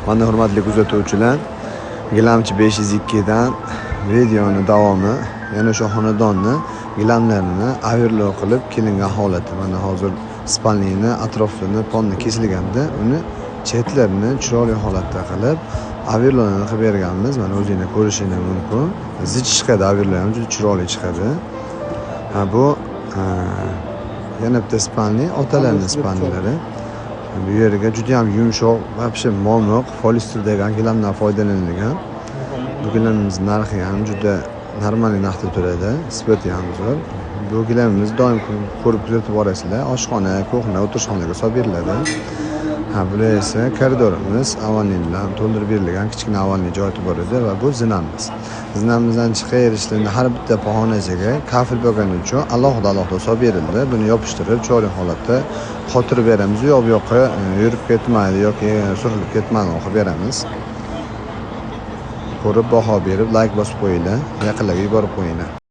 Mana hurmatli kuzatuvchilar, gilamchi 502 dan videoni davomi yana o'sha xonadonni gilamlarini overlock qilib kelingan holati. Mana hozir spalniyni atrofini ponni kesilganda uni chetlarini chiroyli holatda qilib overlockni qilib berganmiz. Mana o'zingizlar ko'rishingiz mumkin. Zich chiqadi, overlock ham juda chiroyli chiqadi. Bu yana bitta spalni, otalarning spalnilari. Bu yerga juda ham yumshoq, вообще momiq, polister degan gilamdan foydalanilgan. Bu gilamimiz narxi ham juda normal narxda turadi, sifati ham zo'r. Bu gilamimiz doim ko'rib kuzatib borasizlar. Oshxona, kuxna, o'tirishxonaga solib beriladi. Bular esa koridorimiz, avalniy bilan to'ldirib berilgan kichkina avalniy joyi bor edi va bu zinamiz. Zinamizdan chiqaverishlarni har bitta pog'onachaga kafil bo'lgani uchun alohida solib berildi. Buni yopishtirib, chiroyli holatda qotirib beramiz. U yoqqa yurib ketmaydi yoki surilib ketmaydi qilib beramiz. Ko'rib baho berib, like bosib qo'yinglar, yaqinlarga yuborib qo'yinglar.